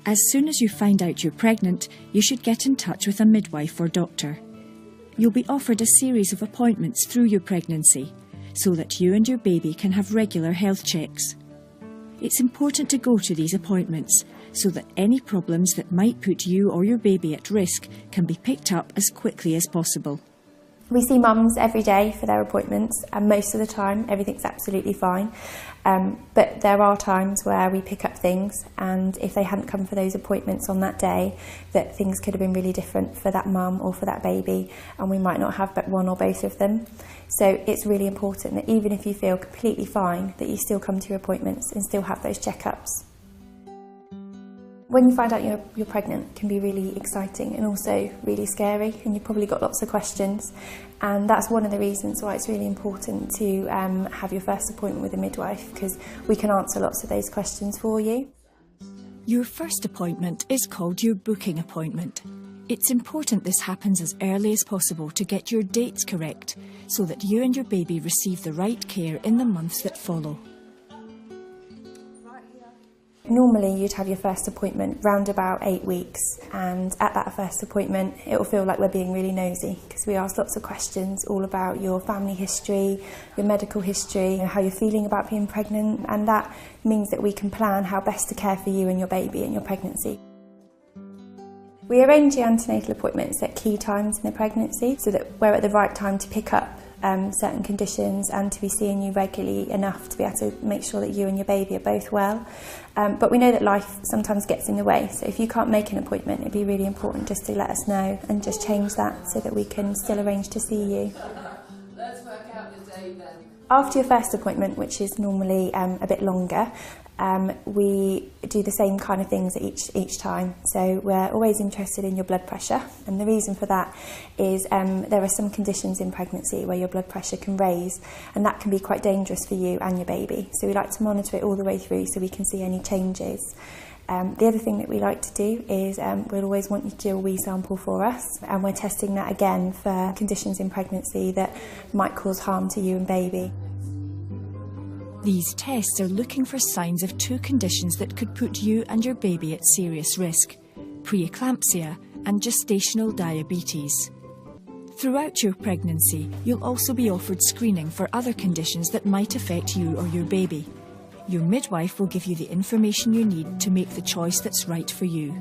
As soon as you find out you're pregnant, you should get in touch with a midwife or doctor. You'll be offered a series of appointments through your pregnancy, so that you and your baby can have regular health checks. It's important to go to these appointments so that any problems that might put you or your baby at risk can be picked up as quickly as possible. We see mums every day for their appointments, and most of the time everything's absolutely fine. But there are times where we pick up things, and if they hadn't come for those appointments on that day, that things could have been really different for that mum or for that baby, and we might not have but one or both of them. So it's really important that even if you feel completely fine, that you still come to your appointments and still have those checkups. When you find out you're pregnant, it can be really exciting and also really scary, and you've probably got lots of questions, and that's one of the reasons why it's really important to have your first appointment with a midwife, because we can answer lots of those questions for you. Your first appointment is called your booking appointment. It's important this happens as early as possible to get your dates correct, so that you and your baby receive the right care in the months that follow. Normally you'd have your first appointment round about 8 weeks, and at that first appointment it will feel like we're being really nosy, because we ask lots of questions all about your family history, your medical history, how you're feeling about being pregnant, and that means that we can plan how best to care for you and your baby in your pregnancy. We arrange the antenatal appointments at key times in the pregnancy so that we're at the right time to pick up certain conditions and to be seeing you regularly enough to be able to make sure that you and your baby are both well. But we know that life sometimes gets in the way, so if you can't make an appointment, it'd be really important just to let us know and just change that so that we can still arrange to see you. Let's work out the date then. After your first appointment, which is normally a bit longer, we do the same kind of things each time. So we're always interested in your blood pressure, and the reason for that is there are some conditions in pregnancy where your blood pressure can raise, and that can be quite dangerous for you and your baby. So we like to monitor it all the way through so we can see any changes. The other thing that we like to do is we'll always want you to do a wee sample for us, and we're testing that again for conditions in pregnancy that might cause harm to you and baby. These tests are looking for signs of two conditions that could put you and your baby at serious risk: preeclampsia and gestational diabetes. Throughout your pregnancy, you'll also be offered screening for other conditions that might affect you or your baby. Your midwife will give you the information you need to make the choice that's right for you.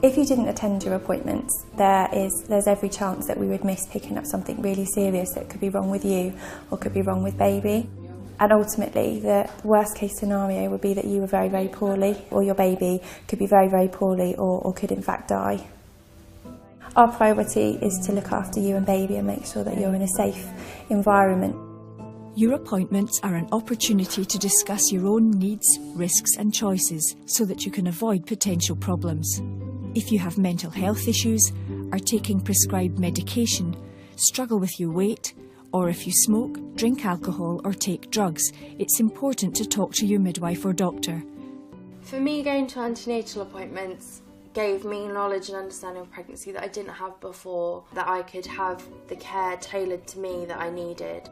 If you didn't attend your appointments, there's every chance that we would miss picking up something really serious that could be wrong with you or could be wrong with baby. And ultimately, the worst case scenario would be that you were very, very poorly, or your baby could be very, very poorly or could in fact die. Our priority is to look after you and baby and make sure that you're in a safe environment. Your appointments are an opportunity to discuss your own needs, risks and choices so that you can avoid potential problems. If you have mental health issues, are taking prescribed medication, struggle with your weight, or if you smoke, drink alcohol or take drugs, it's important to talk to your midwife or doctor. For me, going to antenatal appointments gave me knowledge and understanding of pregnancy that I didn't have before, that I could have the care tailored to me that I needed.